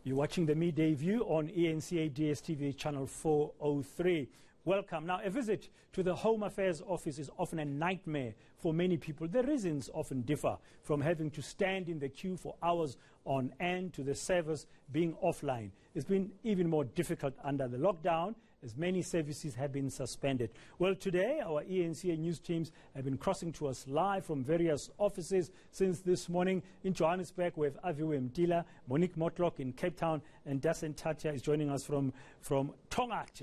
You're watching the Midday View on eNCA DSTV channel 403. Welcome. Now, a visit to the Home Affairs office is often a nightmare for many people. The reasons often differ, from having to stand in the queue for hours on end to the service being offline. It's been even more difficult under the lockdown, as many services have been suspended. Well, today, our eNCA news teams have been crossing to us live from various offices since this morning. In Johannesburg, we have Aviwe Mtila, Monique Motlock in Cape Town, and Dasen Tatia is joining us from Tongat,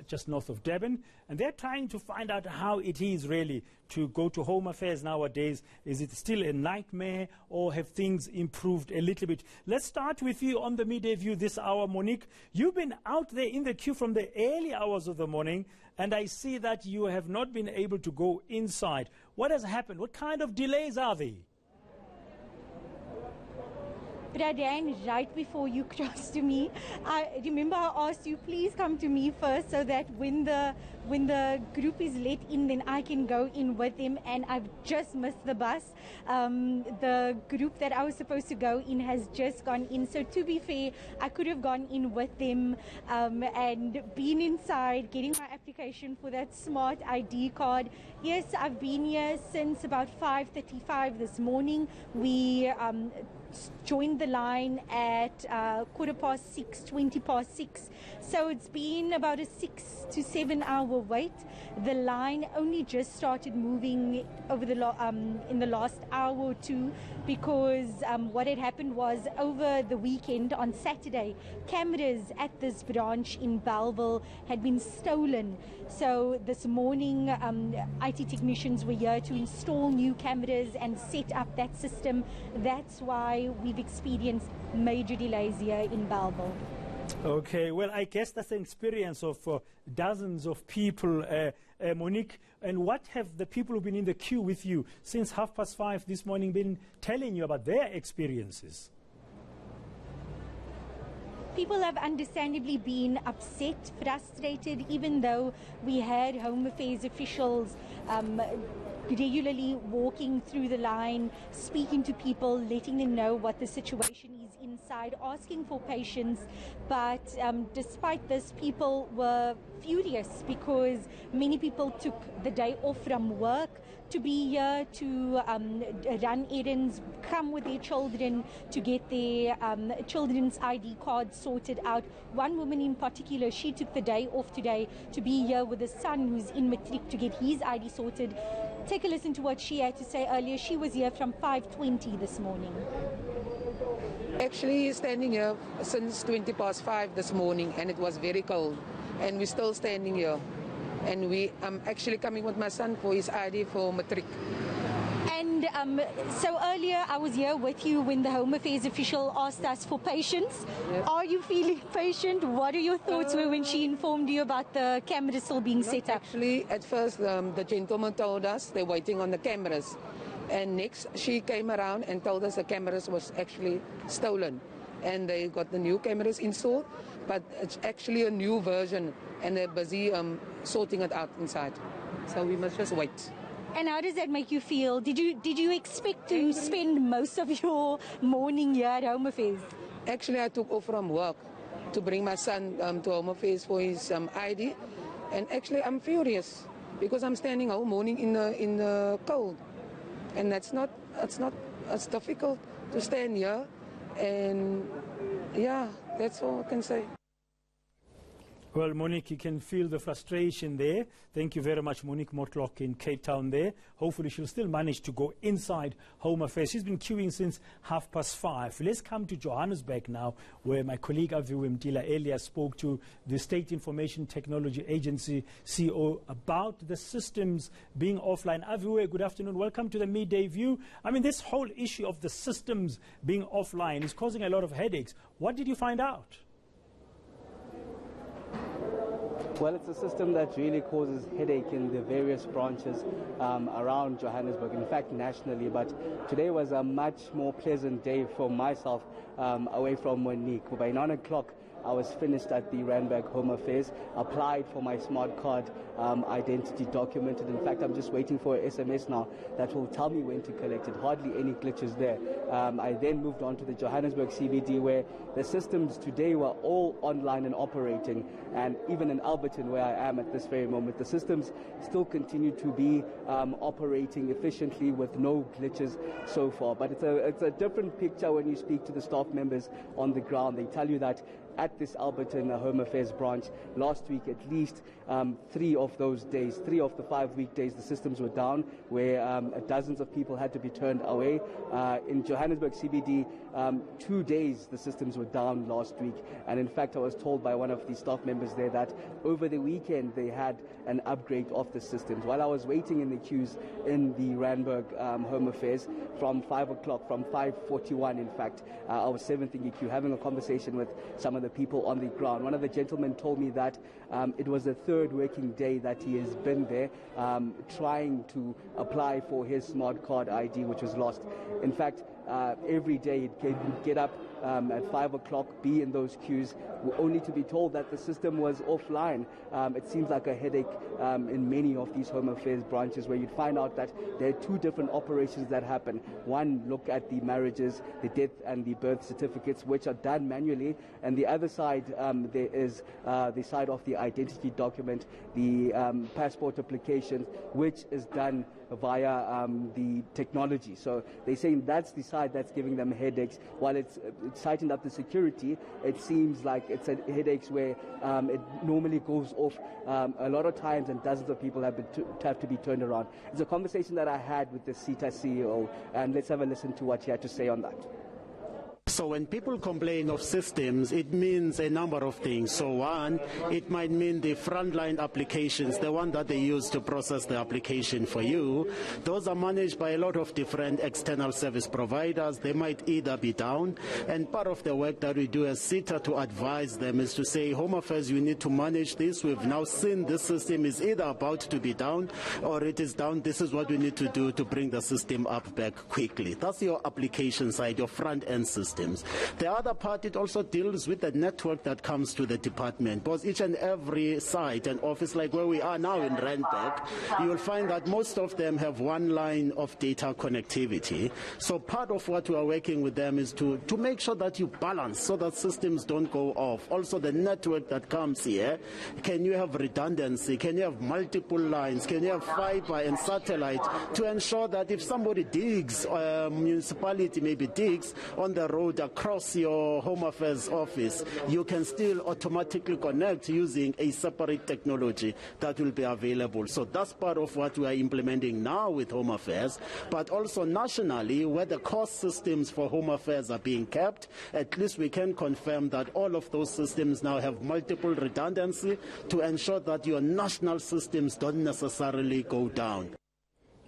just north of Durban. And they're trying to find out how it is really to go to Home Affairs nowadays. Is it still a nightmare, or have things improved a little bit? Let's start with you on the Midday View this hour, Monique. You've been out there in the queue from the early hours of the morning, and I see that you have not been able to go inside. What has happened? What kind of delays are there? Bradan, right before you crossed to me, I remember I asked you, please come to me first, so that when the group is let in, then I can go in with them. And I've just missed the bus. The group that I was supposed to go in has just gone in. So to be fair, I could have gone in with them and been inside, getting my application for that smart ID card. Yes, I've been here since about 5:35 this morning. We joined the line at 6:15, 6:20. So it's been about a 6 to 7 hour wait. The line only just started moving over in the last hour or two, because what had happened was, over the weekend on Saturday, cameras at this branch in Bellville had been stolen. So this morning, IT technicians were here to install new cameras and set up that system. That's why we've experienced major delays here in Bellville. Okay, well, I guess that's the experience of dozens of people, Monique. And what have the people who've been in the queue with you since 5:30 this morning been telling you about their experiences? People have understandably been upset, frustrated, even though we had Home Affairs officials regularly walking through the line, speaking to people, letting them know what the situation is inside, asking for patience. But despite this, people were furious, because many people took the day off from work to be here to run errands, come with their children to get their children's ID cards sorted out. One woman in particular, she took the day off today to be here with a son who's in matric to get his ID sorted. Take a listen to what she had to say earlier. She was here from 5:20 this morning. Actually standing here since 5:20 this morning, and it was very cold, and we're still standing here. And I'm actually coming with my son for his ID for matric. And so earlier I was here with you when the Home Affairs official asked us for patience. Yes. Are you feeling patient? What are your thoughts were when she informed you about the cameras still being set up? Actually, at first the gentleman told us they're waiting on the cameras. And next she came around and told us the cameras was actually stolen. And they got the new cameras installed, but it's actually a new version, and they're busy sorting it out inside. So we must just wait. And how does that make you feel? Did you expect to spend most of your morning here at Home Affairs? Actually, I took off from work to bring my son to Home Affairs for his ID, and actually I'm furious because I'm standing all morning in the cold, and it's difficult to stand here, and yeah, that's all I can say. Well, Monique, you can feel the frustration there. Thank you very much, Monique Motlock in Cape Town there. Hopefully she'll still manage to go inside Home Affairs. She's been queuing since 5:30. Let's come to Johannesburg now, where my colleague Aviwe Mtila earlier spoke to the State Information Technology Agency CEO about the systems being offline. Aviwe, good afternoon. Welcome to the Midday View. I mean, this whole issue of the systems being offline is causing a lot of headaches. What did you find out? Well, it's a system that really causes headache in the various branches around Johannesburg, in fact nationally. But today was a much more pleasant day for myself away from Monique. By 9 o'clock, I was finished at the Randburg Home Affairs, applied for my smart card identity documented. In fact, I'm just waiting for an SMS now that will tell me when to collect it. Hardly any glitches there. I then moved on to the Johannesburg CBD, where the systems today were all online and operating, and even in Alberton, where I am at this very moment, the systems still continue to be operating efficiently with no glitches so far. But it's a different picture when you speak to the staff members on the ground. They tell you that at this Alberton Home Affairs branch last week, at least 3 of those days, 3 of the 5 weekdays, the systems were down, where dozens of people had to be turned away. In Johannesburg CBD, 2 days the systems were down last week, and in fact I was told by one of the staff members there that over the weekend they had an upgrade of the systems. While I was waiting in the queues in the Randburg Home Affairs from 5 o'clock, from 5:41 in fact, I was 7th in the queue, having a conversation with some of the people on the ground. One of the gentlemen told me that it was the 3rd working day that he has been there trying to apply for his smart card ID, which was lost. In fact, every day he'd get up at 5 o'clock, be in those queues, only to be told that the system was offline. It seems like a headache in many of these Home Affairs branches, where you'd find out that there are 2 different operations that happen. One, look at the marriages, the death and the birth certificates, which are done manually, and the other side, there is the side of the identity document, the passport application, which is done via the technology. So they're saying that's the side that's giving them headaches. While it's tightened up the security, it seems like it's headaches where it normally goes off a lot of times, and dozens of people have to be turned around. It's a conversation that I had with the CETA CEO, and let's have a listen to what he had to say on that. So when people complain of systems, it means a number of things. So one, it might mean the frontline applications, the one that they use to process the application for you. Those are managed by a lot of different external service providers. They might either be down, and part of the work that we do as CETA to advise them is to say, Home Affairs, you need to manage this. We've now seen this system is either about to be down or it is down. This is what we need to do to bring the system up back quickly. That's your application side, your front-end system. The other part, it also deals with the network that comes to the department, because each and every site and office, like where we are now in Randburg, you will find that most of them have one line of data connectivity. So part of what we are working with them is to make sure that you balance so that systems don't go off. Also the network that comes here, can you have redundancy? Can you have multiple lines? Can you have fiber and satellite to ensure that if somebody digs, municipality maybe digs on the road across your Home Affairs office, you can still automatically connect using a separate technology that will be available. So that's part of what we are implementing now with Home Affairs, but also nationally, where the core systems for Home Affairs are being kept, at least we can confirm that all of those systems now have multiple redundancy to ensure that your national systems don't necessarily go down.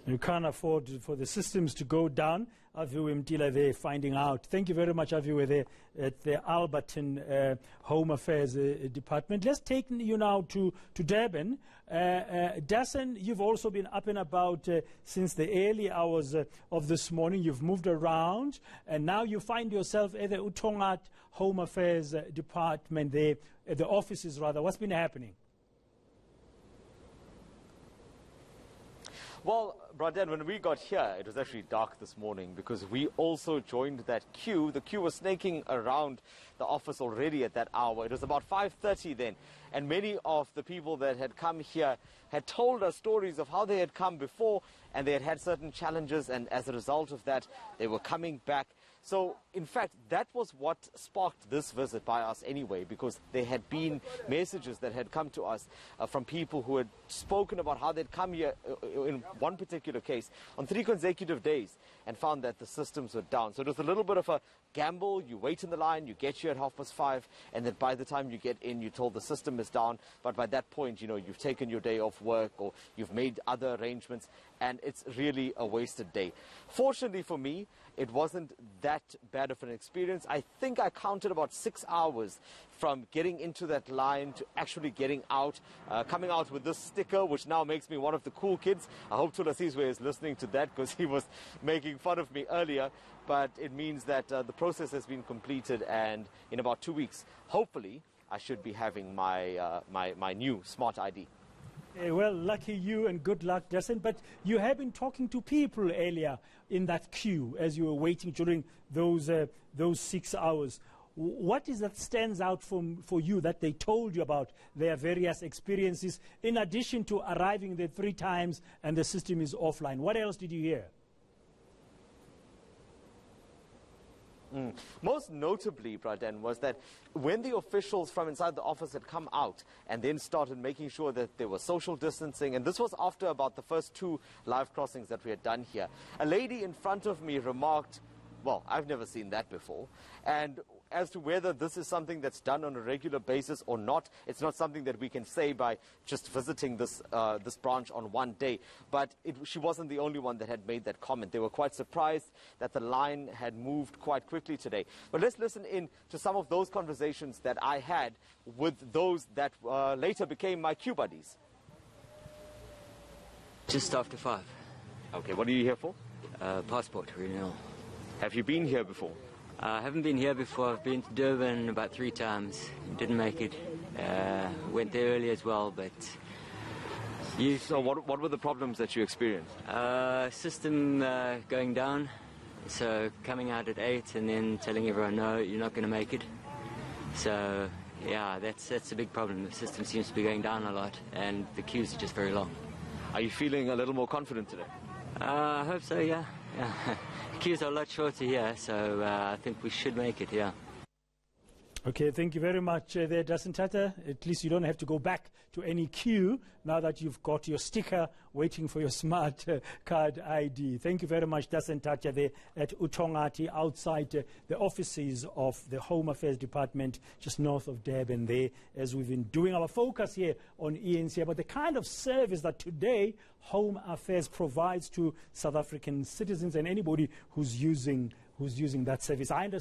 You can't afford for the systems to go down. Aviwe Mtila there finding out. Thank you very much, Aviwe, there at the Alberton Home Affairs Department. Let's take you now to Durban. Dassen, you've also been up and about since the early hours of this morning. You've moved around, and now you find yourself at the Utongat Home Affairs Department there, at the offices rather. What's been happening? Well, Brandon, when we got here, it was actually dark this morning because we also joined that queue. The queue was snaking around the office already at that hour. It was about 5:30 then, and many of the people that had come here had told us stories of how they had come before and they had had certain challenges, and as a result of that, they were coming back. So, in fact, that was what sparked this visit by us anyway, because there had been messages that had come to us from people who had spoken about how they'd come here in one particular case on 3 consecutive days and found that the systems were down. So it was a little bit of a gamble. You wait in the line, you get here at 5:30, and then by the time you get in, you're told the system is down. But by that point, you know, you've taken your day off work or you've made other arrangements, and it's really a wasted day. Fortunately for me, it wasn't that bad of an experience. I think I counted about 6 hours from getting into that line to actually getting out, coming out with this sticker, which now makes me one of the cool kids. I hope Tulasizwe is listening to that, because he was making fun of me earlier. But it means that the process has been completed, and in about 2 weeks, hopefully, I should be having my, my new smart ID. Well, lucky you and good luck, Justin. But you have been talking to people earlier in that queue as you were waiting during those 6 hours. What is that stands out for you that they told you about their various experiences, in addition to arriving there 3 times and the system is offline? What else did you hear? Most notably, Braden, was that when the officials from inside the office had come out and then started making sure that there was social distancing, and this was after about the first 2 live crossings that we had done here, a lady in front of me remarked, well, I've never seen that before. And as to whether this is something that's done on a regular basis or not, it's not something that we can say by just visiting this, this branch on one day. But she wasn't the only one that had made that comment. They were quite surprised that the line had moved quite quickly today. But let's listen in to some of those conversations that I had with those that later became my queue buddies. Just after 5. Okay, what are you here for? Passport renewal. Have you been here before? I haven't been here before. I've been to Durban about 3 times. Didn't make it. Went there early as well, but... So what were the problems that you experienced? System going down. So coming out at 8 and then telling everyone, no, you're not going to make it. So, yeah, that's a big problem. The system seems to be going down a lot, and the queues are just very long. Are you feeling a little more confident today? I hope so, yeah. The queues are a lot shorter here, so I think we should make it, yeah. Okay, thank you very much there, Justin Tata. At least you don't have to go back to any queue now that you've got your sticker waiting for your smart card ID. Thank you very much, Justin Tata, there at Utongati, outside the offices of the Home Affairs Department, just north of Durban there, as we've been doing our focus here on eNCA, about the kind of service that today Home Affairs provides to South African citizens and anybody who's using that service. I understand